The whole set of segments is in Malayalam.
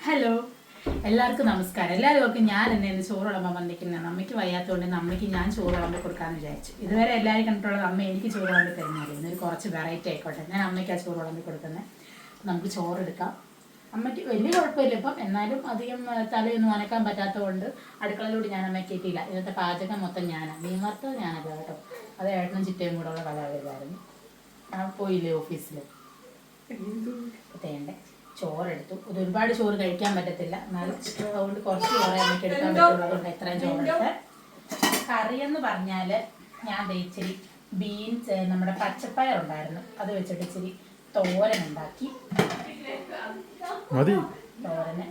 ഹലോ, എല്ലാവർക്കും നമസ്കാരം. എല്ലാവർക്കും ഞാൻ എന്നെ ചോറ് വിളമ്പാൻ വന്നിരിക്കുന്നതാണ്. അമ്മയ്ക്ക് വയ്യാത്തതുകൊണ്ട് അമ്മയ്ക്ക് ഞാൻ ചോറ് വിളമ്പി കൊടുക്കാമെന്ന് വിചാരിച്ചു. ഇതുവരെ എല്ലാവരും കണ്ടിട്ടുള്ളത് അമ്മ എനിക്ക് ചോറ് വിളമ്പി തരുന്നില്ല. ഇന്നൊരു കുറച്ച് വെറൈറ്റി ആയിക്കോട്ടെ. ഞാൻ അമ്മയ്ക്ക് ആ ചോറ് വിളമ്പി കൊടുക്കുന്നത്. നമുക്ക് ചോറെടുക്കാം. അമ്മയ്ക്ക് വലിയ കുഴപ്പമില്ല ഇപ്പം, എന്നാലും അധികം തലയൊന്നും അനക്കാൻ പറ്റാത്തതുകൊണ്ട് അടുക്കളയിലൂടെ ഞാൻ അമ്മയ്ക്ക് എത്തിയില്ല. ഇന്നത്തെ പാചകം മൊത്തം ഞാനാണ്. മീൻ വറുത്തത് ഞാനല്ല കേട്ടോ, അത് ഏട്ടനും ചിറ്റയും കൂടെ ഉള്ള കലാകാരനായിരുന്നു. ഞാൻ പോയില്ലേ ഓഫീസിൽ. തേണ്ടേ ചോറെടുത്തു. ഇത് ഒരുപാട് ചോറ് കഴിക്കാൻ പറ്റത്തില്ല, എന്നാലും അതുകൊണ്ട് കുറച്ച് ചോറ് നമുക്ക് എടുക്കാൻ പറ്റുള്ളൂ. അതുകൊണ്ട് ഇത്രയും ചോറെടുത്ത് കറിയെന്ന് പറഞ്ഞാൽ ഞാൻ ഇച്ചിരി ബീൻസ്, നമ്മുടെ പച്ചപ്പയർ ഉണ്ടായിരുന്നു, അത് വെച്ചിട്ട് ഇച്ചിരി തോരൻ ഉണ്ടാക്കി. തോരന്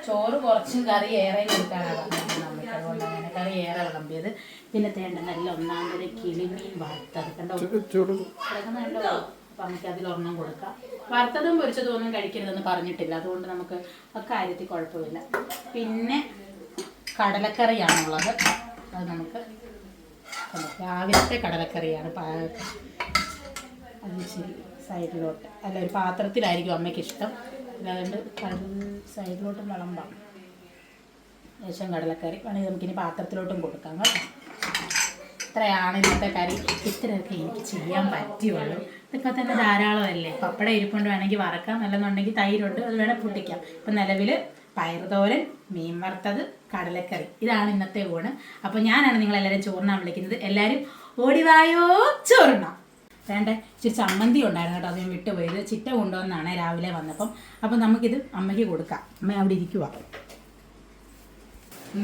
ചോറ് കുറച്ചും കറി ഏറെ കൊടുക്കാനാണ് പറഞ്ഞത് നമുക്ക്. അതുകൊണ്ട് അങ്ങനെ കറി ഏറെ വിളമ്പിയത്. പിന്നെ തേണ്ട നല്ല ഒന്നാമത് കിളിമീൻ വറുത്തത് കണ്ടോ, കിടക്കുന്നുണ്ടോ. അപ്പം നമുക്ക് അതിലൊരെണ്ണം കൊടുക്കാം. വറുത്തതും പൊരിച്ചതും ഒന്നും കഴിക്കരുതെന്ന് പറഞ്ഞിട്ടില്ല, അതുകൊണ്ട് നമുക്ക് അക്കാര്യത്തിൽ കുഴപ്പമില്ല. പിന്നെ കടലക്കറിയാണുള്ളത്, അത് നമുക്ക് രാവിലത്തെ കടലക്കറിയാണ്. അത് ശരി സൈഡിലോട്ട് അല്ല, ഒരു പാത്രത്തിലായിരിക്കും അമ്മയ്ക്ക് ഇഷ്ടം. അതുകൊണ്ട് സൈഡിലോട്ടും വിളമ്പാം. ശേഷം കടലക്കറി വേണമെങ്കിൽ നമുക്കിനി പാത്രത്തിലോട്ടും കൊടുക്കാം കേട്ടോ. ഇത്രയാണ് ഇന്നത്തെ കറി. ഇത്രയൊക്കെ എനിക്ക് ചെയ്യാൻ പറ്റുള്ളൂ. ഇതൊക്കെ തന്നെ ധാരാളമല്ലേ. പപ്പടം ഇരിപ്പുണ്ട്, വേണമെങ്കിൽ വറക്കാം. നല്ലെന്നുണ്ടെങ്കിൽ തൈരുണ്ട്, അത് വേണേൽ പൊട്ടിക്കാം. ഇപ്പം നിലവിൽ പയറുതോരൻ, മീൻ വറുത്തത്, കടലക്കറി, ഇതാണ് ഇന്നത്തെ ഊണ്. അപ്പോൾ ഞാനാണ് നിങ്ങളെല്ലാവരും ചോറിനാൻ വിളിക്കുന്നത്. എല്ലാവരും ഓടിവായോ ചോറിനാം. വേണ്ടേ ഇച്ചിരി ചമ്മന്തി ഉണ്ടായിരുന്നു കേട്ടോ, അത് ഞാൻ വിട്ടുപോയത്. ചിറ്റ കൊണ്ടുവന്നാണ് രാവിലെ വന്നപ്പം. അപ്പം നമുക്കിത് അമ്മയ്ക്ക് കൊടുക്കാം. അമ്മ അവിടെ ഇരിക്കുക.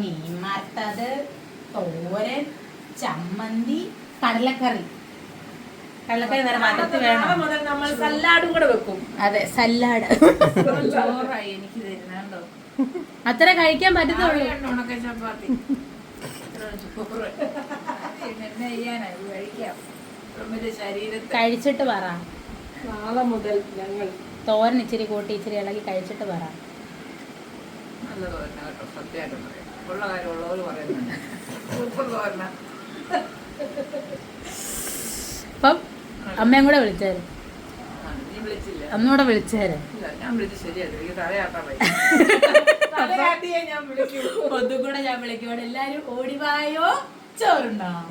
മീൻ വറുത്തത്, തോരൻ, ചമ്മന്തി, കടലക്കറി. കടലക്കറി നേരെ പാത്രത്തിൽ വേണം. നമ്മൾ സലാഡും കൂടെ വെക്കും. അതെ, സലാഡ്. ചോറായി എനിക്ക് തരുന്നുണ്ടോ, അത്ര കഴിക്കാൻ പറ്റുന്നുള്ളൂ. ഉണക്ക ചപ്പാത്തി ചോറ് എന്നെ ചെയ്യാനായി കഴിക്കാം. ശരീരത്തെ കഴിച്ചിട്ട് പറ. നാളെ മുതൽ ഞങ്ങൾ തോരൻ ഇച്ചിരി കൂട്ടി ഇച്ചിരി ഇളകി കഴിച്ചിട്ട് പറ. നല്ല തോരന കേട്ടോ, സത്യമായിട്ടും പറയാം. ഉള്ള കാര്യം ഉള്ളവർ പറയുന്നുണ്ട്. സൂപ്പർ തോരന. അപ്പം അമ്മയും കൂടെ വിളിച്ചേര്. നീ വിളിച്ചില്ല? അന്നൂടെ വിളിച്ചേര്. ഞാൻ വിളിച്ച് ശരിയായിട്ട് എനിക്ക് തലയാട്ടാൻ ഞാൻ വിളിക്കും. ഒന്നും കൂടെ ഞാൻ വിളിക്കും. എല്ലാരും ഓടിവായോ ചോറുണ്ടാവും.